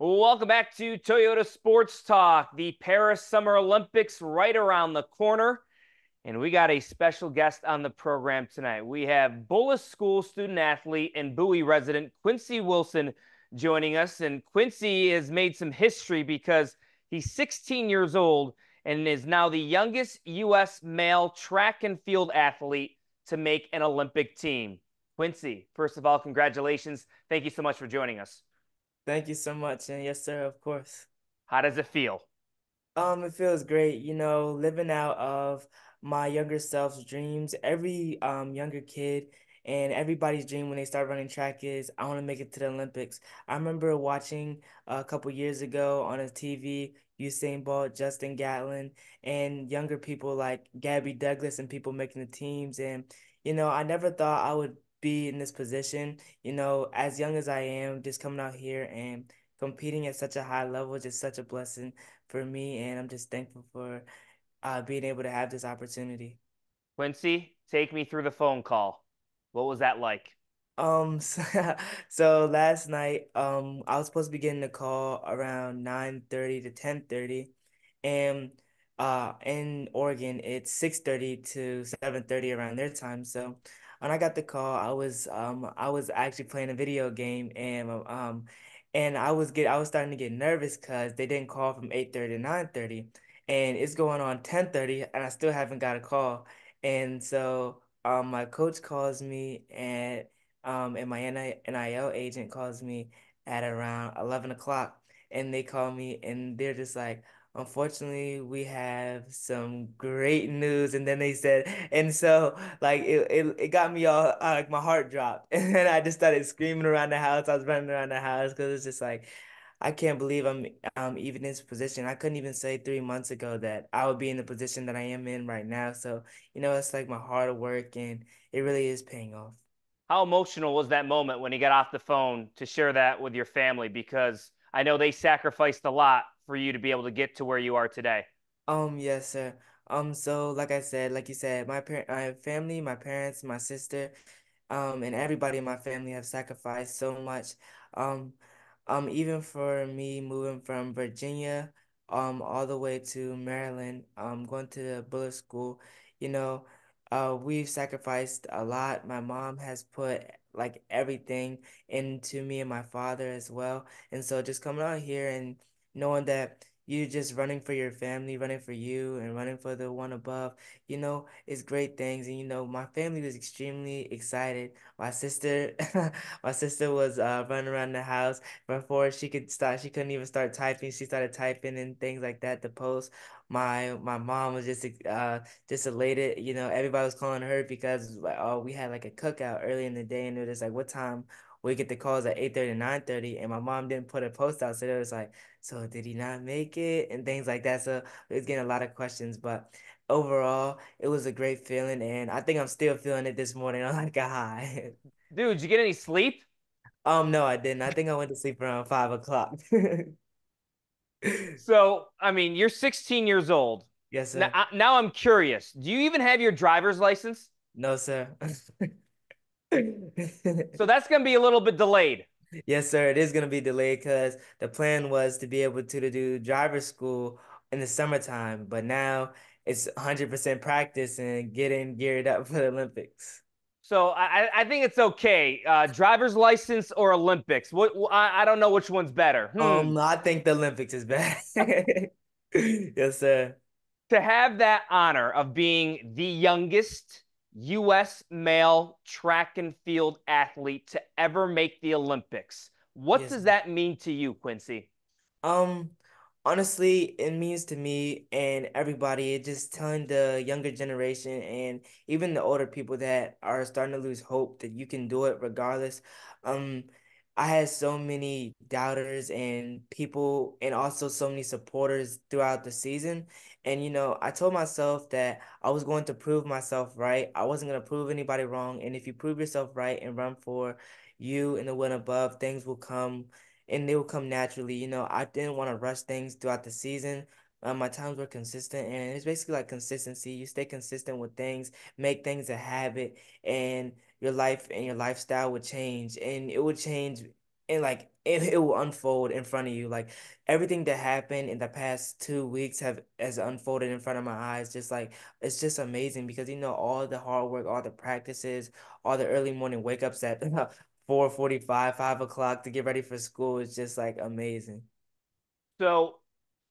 Welcome back to Toyota Sports Talk. The Paris Summer Olympics right around the corner. And we got a special guest on the program tonight. We have Bullis School student athlete and Bowie resident Quincy Wilson joining us. And Quincy has made some history because he's 16 years old and is now the youngest U.S. male track and field athlete to make an Olympic team. Quincy, first of all, congratulations. Thank you so much for joining us. Thank you so much. And yes, sir, of course. How does it feel? It feels great, living out of my younger self's dreams. Every younger kid and everybody's dream when they start running track is I want to make it to the Olympics. I remember watching a couple years ago on a TV Usain Bolt, Justin Gatlin, and younger people like Gabby Douglas and people making the teams. And I never thought I would be in this position. As young as I am, just coming out here and competing at such a high level is just such a blessing for me, and I'm just thankful for being able to have this opportunity. Quincy, take me through the phone call. What was that like? So, so last night, I was supposed to be getting a call around 9:30 to 10:30, and in Oregon, it's 6:30 to 7:30 around their time. So when I got the call, I was actually playing a video game, and I was starting to get nervous because they didn't call from 8:30 to 9:30, and it's going on 10:30, and I still haven't got a call. And so my coach calls me and my NIL agent calls me at around 11 o'clock, and they call me and they're just like, unfortunately, we have some great news. And then they said, and so like it got me all like my heart dropped, and then I just started screaming around the house. I was running around the house because it's just like I can't believe I'm even in this position. I couldn't even say 3 months ago that I would be in the position that I am in right now. So, it's like my hard work, and it really is paying off. How emotional was that moment when you got off the phone to share that with your family? Because I know they sacrificed a lot for you to be able to get to where you are today. Yes, sir. So like I said, like you said, my family, my parents, my sister, and everybody in my family have sacrificed so much. Um, even for me moving from Virginia, all the way to Maryland, going to the Bullitt School, you know, we've sacrificed a lot. My mom has put like everything into me and my father as well. And so just coming out here and knowing that you just running for your family, running for you, and running for the one above, is great things. And my family was extremely excited. My sister, my sister was running around the house before she could start. She couldn't even start typing. She started typing and things like that to post. My mom was just elated. Everybody was calling her because like, oh, we had like a cookout early in the day, and it was just like, what time? We get the calls at 8:30 9:30, and my mom didn't put a post out, so it was like, so did he not make it? And things like that. So it was getting a lot of questions, but overall, it was a great feeling, and I think I'm still feeling it this morning. I'm like a high. Dude, did you get any sleep? No, I didn't. I think I went to sleep around 5 o'clock. So, I mean, you're 16 years old. Yes, Now, sir. now I'm curious. Do you even have your driver's license? No, sir. So that's going to be a little bit delayed. Yes, sir. It is gonna be delayed because the plan was to be able to do driver's school in the summertime, but now it's 100% practice and getting geared up for the Olympics. So I think it's okay. Driver's license or Olympics? I don't know which one's better. I think the Olympics is bad. Yes, sir. To have that honor of being the youngest U.S. male track and field athlete to ever make the Olympics, what Yes. does that mean to you, Quincy? Um, Honestly, it means to me and everybody, it just telling the younger generation and even the older people that are starting to lose hope that you can do it regardless. Um, I had so many doubters and people and also so many supporters throughout the season. And I told myself that I was going to prove myself right. I wasn't going to prove anybody wrong. And if you prove yourself right and run for you and the one above, things will come and they will come naturally. I didn't want to rush things throughout the season. My times were consistent, and it's basically like consistency. You stay consistent with things, make things a habit, and your life and your lifestyle would change, and it would change and like it will unfold in front of you. Like everything that happened in the past 2 weeks have has unfolded in front of my eyes. Just like it's just amazing because all the hard work, all the practices, all the early morning wake ups at 4:45, 5 o'clock to get ready for school is just like amazing. So,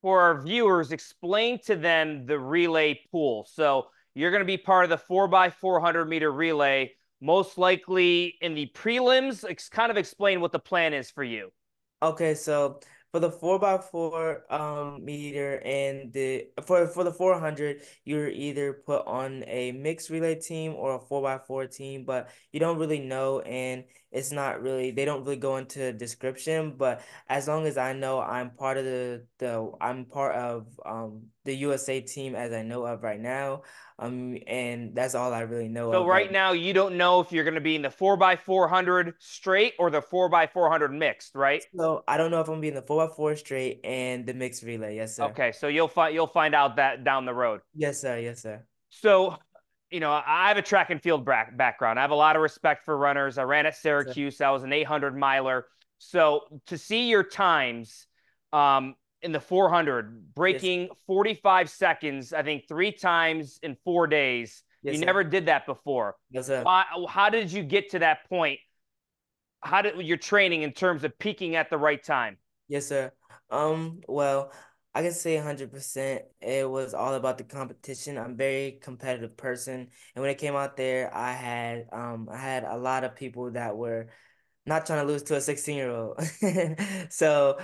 for our viewers, explain to them the relay pool. So, you're going to be part of the 4x400 meter relay, most likely in the prelims. Kind of explain what the plan is for you. Okay, so for the 4x4 meter and the for the 400, you're either put on a mixed relay team or a 4x4 team, but you don't really know, and it's not really they don't really go into description, but as long as I know I'm part of the USA team as I know of right now. And that's all I really know So, of right. right now, you don't know if you're going to be in the 4x400 straight or the 4x400 mixed, right? So I don't know if I'm gonna be in the 4x4 straight and the mixed relay. Yes, sir. Okay, so you'll find out that down the road. Yes, sir. Yes, sir. So, I have a track and field background. I have a lot of respect for runners. I ran at Sir. Syracuse. I was an 800 miler. So to see your times in the 400, Yes. breaking 45 seconds, I think 3 times in 4 days, you Yes, sir. never did that before. Yes, sir. Why? How did you get to that point? How did your training in terms of peaking at the right time? Yes, sir. Well, I can say 100% it was all about the competition. I'm a very competitive person, and when it came out there, I had a lot of people that were not trying to lose to a 16-year-old. So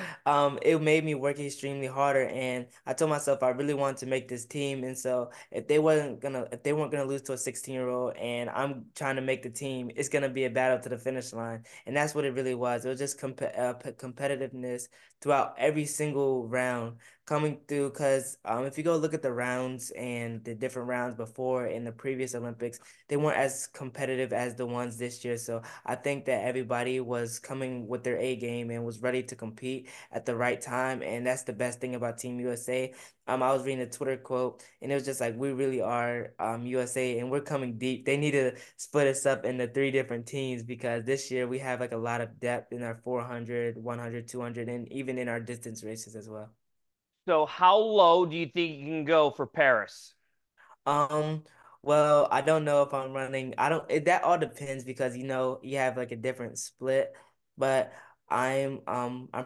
it made me work extremely harder, and I told myself I really wanted to make this team. And so if they weren't gonna lose to a 16-year-old and I'm trying to make the team, it's gonna be a battle to the finish line. And that's what it really was. It was just competitiveness throughout every single round coming through. Because if you go look at the rounds and the different rounds before in the previous Olympics, they weren't as competitive as the ones this year. So I think that everybody was coming with their A game and was ready to compete at the right time. And that's the best thing about Team USA. I was reading a Twitter quote, and it was just like, we really are USA, and we're coming deep. They need to split us up into three different teams because this year we have like a lot of depth in our 400, 100, 200, and even in our distance races as well. So how low do you think you can go for Paris? Um, well, I don't know if I'm running. I don't, that all depends because you have like a different split, but I'm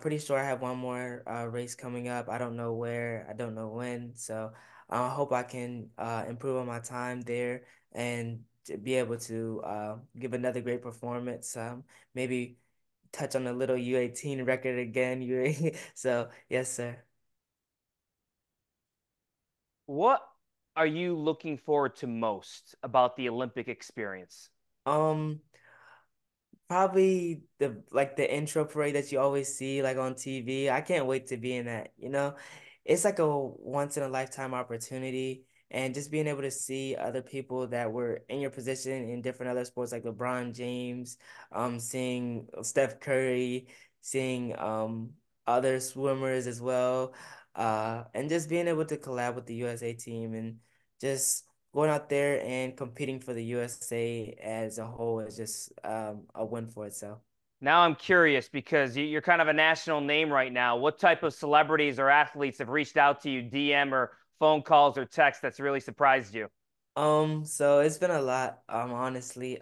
pretty sure I have one more race coming up. I don't know where, I don't know when. So I hope I can improve on my time there and to be able to give another great performance. Maybe touch on a little U18 record again. So yes, sir. What are you looking forward to most about the Olympic experience? Um. Probably the intro parade that you always see like on TV. I can't wait to be in that. It's like a once in a lifetime opportunity, and just being able to see other people that were in your position in different other sports like LeBron James, seeing Steph Curry, seeing other swimmers as well, and just being able to collab with the USA team and just going out there and competing for the USA as a whole is just a win for itself. Now I'm curious because you're kind of a national name right now. What type of celebrities or athletes have reached out to you, DM or phone calls or texts that's really surprised you? So it's been a lot, honestly.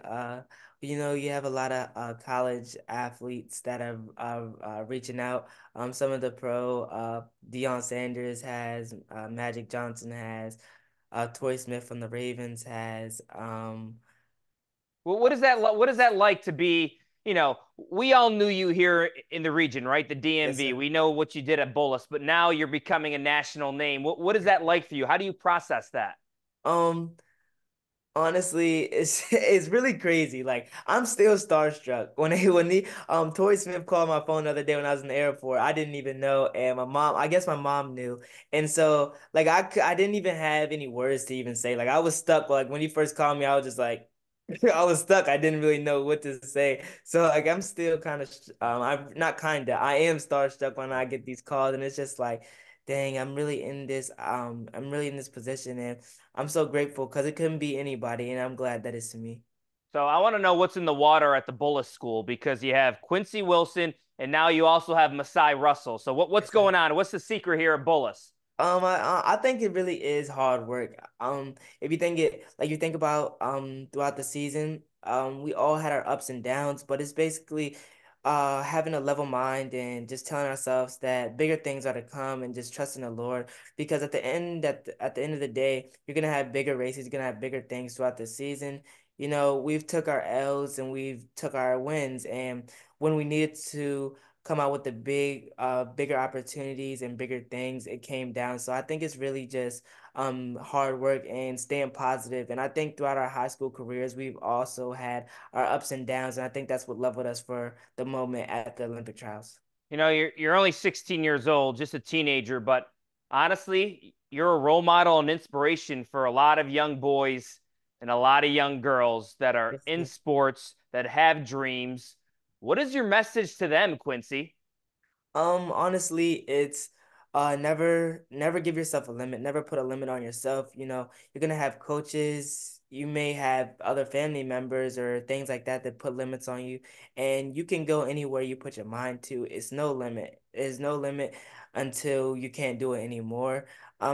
You have a lot of college athletes that are reaching out. Some of the pro, Deion Sanders has, Magic Johnson has, Torrey Smith from the Ravens has, Well, what is that like to be, we all knew you here in the region, right? The yes, DMV. sir. We know what you did at Bolus, but now you're becoming a national name. What is that like for you? How do you process that? Um, Honestly, it's it's really crazy. Like I'm still starstruck when Torrey Smith called my phone the other day when I was in the airport. I didn't even know, and I guess my mom knew, and so like I didn't even have any words to even say. Like I was stuck. Like when he first called me, I was just like I was stuck. I didn't really know what to say. So like I'm still kind of I'm not kinda. I am starstruck when I get these calls, and it's just like, dang, I'm really in this position, and I'm so grateful because it couldn't be anybody, and I'm glad that it's me. So I want to know what's in the water at the Bullis School because you have Quincy Wilson, and now you also have Masai Russell. So what's Yes, sir. going on? What's the secret here at Bullis? I think it really is hard work. If you think it like you think about throughout the season, we all had our ups and downs, but it's basically having a level mind and just telling ourselves that bigger things are to come and just trusting the Lord. Because at the end of the day, you're gonna have bigger races, you're gonna have bigger things throughout the season. You know, we've took our L's and we've took our wins, and when we needed to come out with the bigger opportunities and bigger things, it came down. So I think it's really just hard work and staying positive. And I think throughout our high school careers, we've also had our ups and downs, and I think that's what leveled us for the moment at the Olympic trials. You know, you're only 16 years old, just a teenager, but honestly, you're a role model and inspiration for a lot of young boys and a lot of young girls that are Yes, in sir. sports, that have dreams. What is your message to them, Quincy? Honestly, it's never give yourself a limit. Never put a limit on yourself. You know, you're gonna have coaches, you may have other family members or things like that that put limits on you, and you can go anywhere you put your mind to. It's no limit. There's no limit until you can't do it anymore.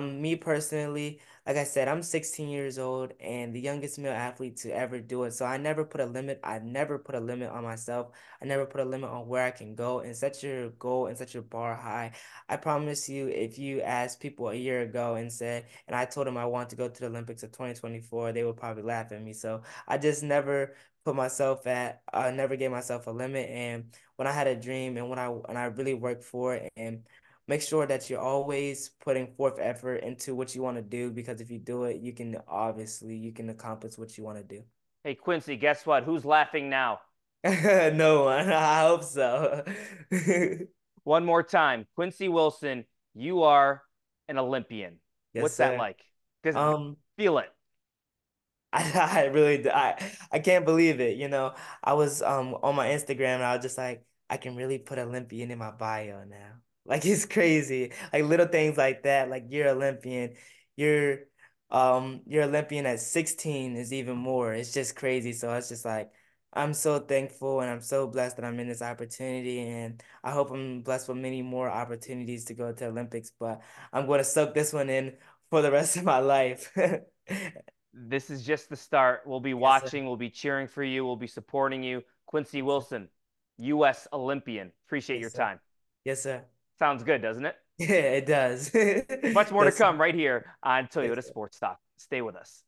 Me personally, like I said, I'm 16 years old and the youngest male athlete to ever do it. So I never put a limit. I never put a limit on myself. I never put a limit on where I can go, and set your goal and set your bar high. I promise you, if you asked people a year ago and I told them I want to go to the Olympics of 2024, they would probably laugh at me. So I just never I never gave myself a limit. And when I had a dream and when I really worked for it, and make sure that you're always putting forth effort into what you want to do, because if you do it, you can accomplish what you want to do. Hey, Quincy, guess what? Who's laughing now? No one. I hope so. One more time. Quincy Wilson, you are an Olympian. Yes, What's that sir. like? Because Um, feel it. I really I can't believe it. You know, I was on my Instagram and I was just like, I can really put Olympian in my bio now. Like it's crazy. Like little things like that. Like you're Olympian. You're you're Olympian at 16 is even more. It's just crazy. So it's just like I'm so thankful and I'm so blessed that I'm in this opportunity, and I hope I'm blessed with many more opportunities to go to Olympics, but I'm going to soak this one in for the rest of my life. This is just the start. We'll be Yes, sir. watching, we'll be cheering for you, we'll be supporting you. Quincy Yes, sir. Wilson, U.S. Olympian. Appreciate your Yes, sir. time. Yes, sir. Sounds good, doesn't it? Yeah, it does. Much more to Yes, sir. come right here on Yes, Toyota sir. Sports Talk. Stay with us.